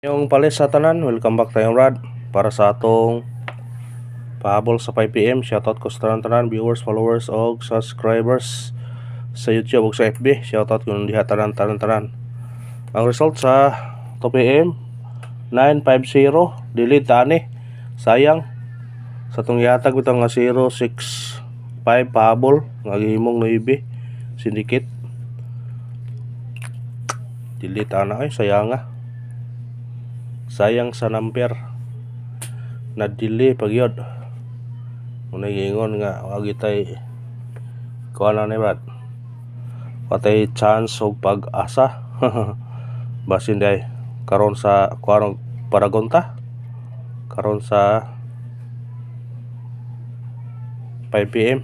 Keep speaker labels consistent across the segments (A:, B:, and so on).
A: Yung palis sa tanan, welcome back tayong Rad para sa atong pahabol sa 5pm. Shoutout ko sa tanan viewers, followers o subscribers sa YouTube o sa FB. Shoutout kung diha tanan. Ang result sa 2pm 950 delete tani. Sayang sa tong yatag bitong nga 065 pahabol nga gihimong 9 syndicate. Delete ana ay sayang nga. Sayang sa number na delay pagyod. Muna gingon nga wag itay kuha na ni Brad. Patay chance og pag-asa. Basin day karon sa kuanong paragonta. Karon sa 5pm.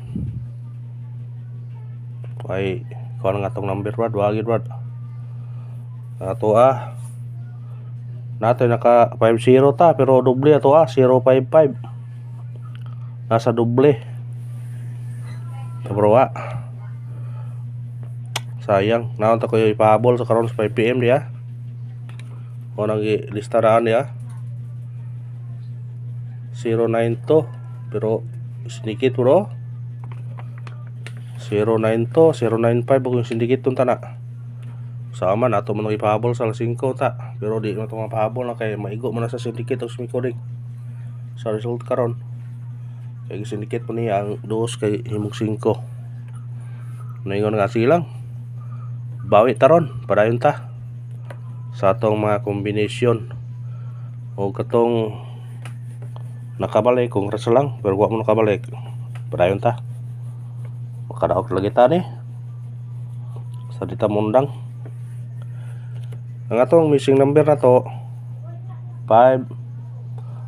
A: Ay kuha nga tong number Brad, wagid Brad. Ato natin naka 50 ta pero doble ato 055 nasa doble bro sayang naon ta ko ipahabol sa karon sa 5pm diya o nang listaraan diya 092 pero sindikit bro 092 095 kung sindikit tun tana sama na ito mo nang ipahabol sa 5 ta pero di mo ito mapahabol na kay maigo mo na sa syndicate o sumikoring sa result karon kay syndicate po niya ang 2 kay himog 5 naingon nga silang bawi taron padayon ta sa atong mga kombinasyon o katong nakabalik kung rasa lang pero wag mo nakabalik padayon ta makadaog lagi ta ni sa dita mundang. Ang atong missing number na to 5,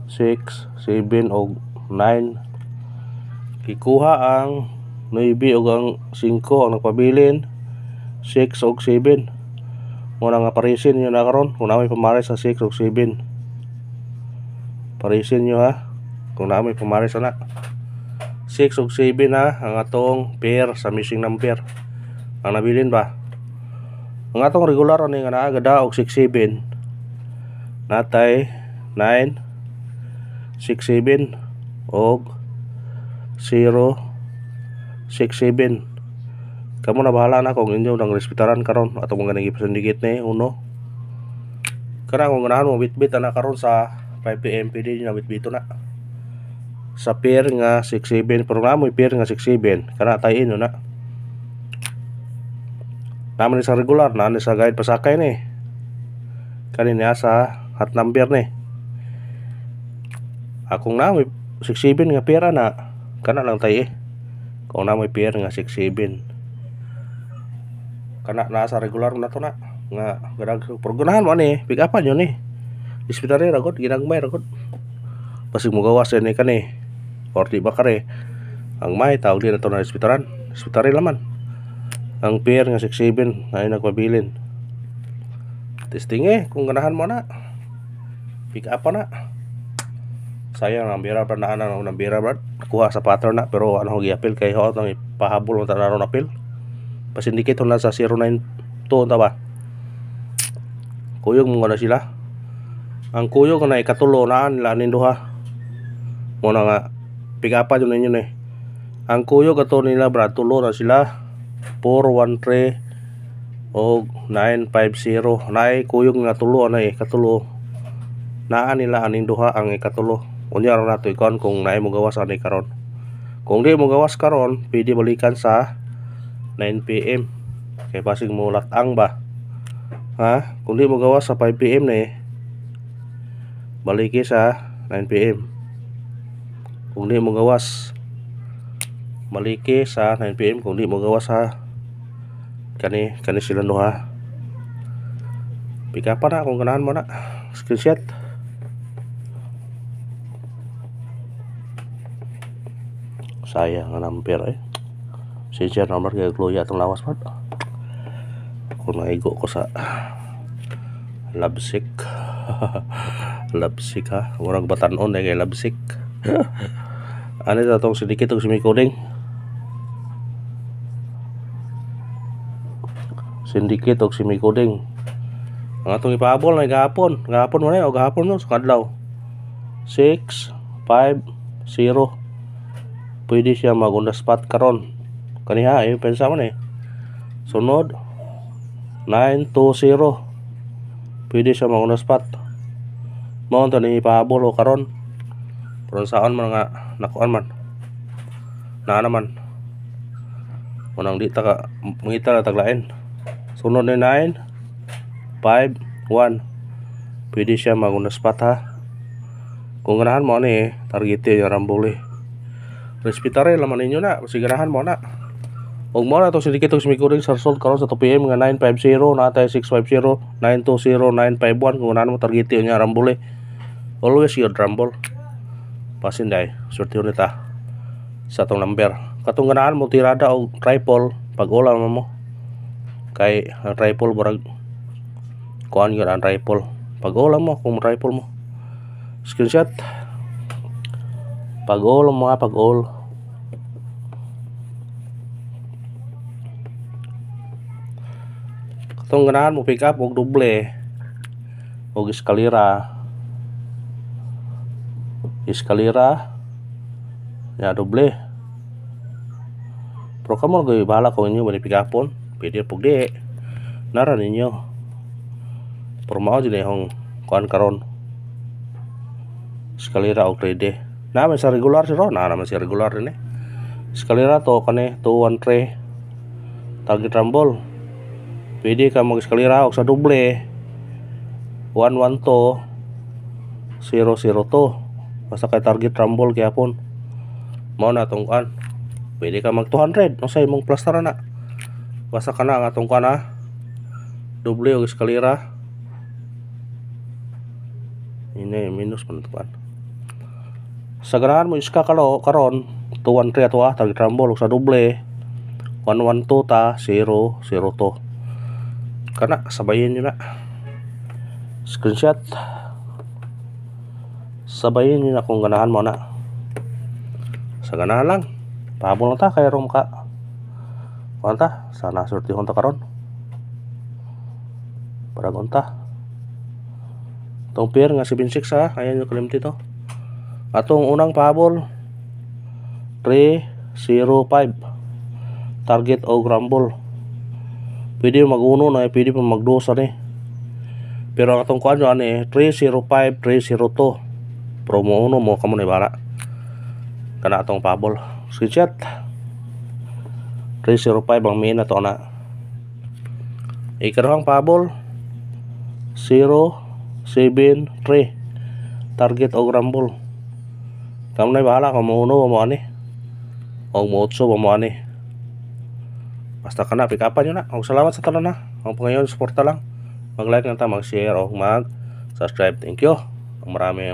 A: 6, 7 o 9 kikuha ang 9 o ang 5 ang nagpabilin 6 o 7 muna nga parisin nyo na karon kung namin pamaris sa 6 o 7 parisin nyo kung namin pamaris na 6 o 7 ang atong pair sa missing number ang nabilin ba. Ang atong regular ani nga naa gada og 67 natay 9 67 og 0 67 kamo na bahala na kung inyo nang respetaran karon atong mga nagipasindikit ni uno kana kung ganahan mo bitbit na karon sa 5pm pwede nyo na bitbito na sa pair nga 67 pero namoy pair nga 67 kana tayin no na naman sa regular na sa guide pasakay ni kanina sa hot number ni akong na may 67 nga pera na kana lang tayo kung na may pera nga 67 kana na sa regular na to na nga gadag programahan mo ni pick upan yun ispitary ragot ginagmay ragot pasig mo gawas ni kani or di ba kare ang may tawag din na to na ispitary laman ang pair nga 67 ay nagpabilin testing kung ganahan mo na pick up na sayang ang bira brad na ang bira brad kuha sa pattern na pero ano gi-appeal kay ho nang ipahabol mo tanaro na appeal pasindikit na sa 092 ta ba kuyog mo na sila ang kuyog na ikatulo na nila ninduha mo na nga pick up yun ninyo ni ang kuyog ato nila brad tulo na sila 413 o 950 naay kuyog nga tulo na katulo naa nila aning duha ang ikatulo unya ra nato ikon kung naay mo gawas ani karon kung di mo gawas karon pwede balikan sa 9pm kay basig mo latang ba kung di mo gawas sa 5pm na baliki sa 9pm kung di mo gawas maliki sa 9pm kung di mo gawas kani sila duha pick up na kung ganahan mo na screenshot sayang ang number sincere number kay kluya itong lawas pa kung naigo ko sa labsik labsik murag batanon kay labsik ano ito itong sidikit o sumikuding syndicate o sumikuding Ang atong ipahabol na gahapon mo na o gahapon no sa kadlaw. 6 5 0. Pwede siya mag on the spot karon. Kaniha pensa man Sunod 9 2 0. Pwede siya mag on the spot. Mao to ni ipahabol o karon. Pero saan man nga nakuan man. Na naman. Unang di ta ka mangita na taglain. Sunod ni 9 5 1. Pwede siya mag on the spot ha. Kung ganahan mo ni targete yung rambole. Respetare laman ninyo na, kasi ganahan mo na. Og mo na to sindikit og smikuring sa result karon sa 2 PM nga 950 natay 650 920 951 kung ganahan mo targete yung rambole. Always your rumble. Pasinday, sortiyo nita sa tong number. Katong ganahan mo tirada og triple pag ulam mo. Kay ang triple burag kuan gyud ang triple. Pag ulam mo kung triple mo. Screenshot. Pag all mo pag all. Katong ganahan mo pick up og doble og eskalera ya doble. Pero kamo goy bahala ko inyo bali pick upon pwede pug di nara ninyo. Pero mao din yung kuan karon eskalera og 3D. Naman sa regular siro, naman sa regular din eskalera to kani 213 target rumble. Pwede ka mag eskalera og sa doble 112 002. Basta kay target rumble kaya pon. Mao na tong kuan. Pwede ka mag 200 unsay imong plaster na. Basta kana nga tong kuan ha. Doble og eskalera. Ini minus man kuan. Sa ganahan mo iska karon 213 ato target rumble sa doble 112 ta 002. Kana sabayin niyo na. Screenshot. Sabayin niyo na kung ganahan mo na. Sa ganahan lang. Pahabol na ta kay rom ka. Kuanta sana sortihon ta karon. Para gonta. Tong pair nga 76 ha. Ayan yung kalimti to. Atong unang pahabol 305 target o rumble. Pwede mag-uno na pwede pa mag-2 ni. Pero ang atong kuan ani 305 302. Promo uno mo kamo ni bala. Kana atong pahabol. Screenshot. 305 ang main na to na. Ikaduhang pahabol 073 target o rumble. Kamu na bahala kung mauno mo ani o mo-8 mo ani. Basta kana pick upan nyo na. Og salamat sa tanan na. Ang pangayon suporta lang. Mag-like na ta, mag-share o mag-subscribe. Thank you. Ang marami.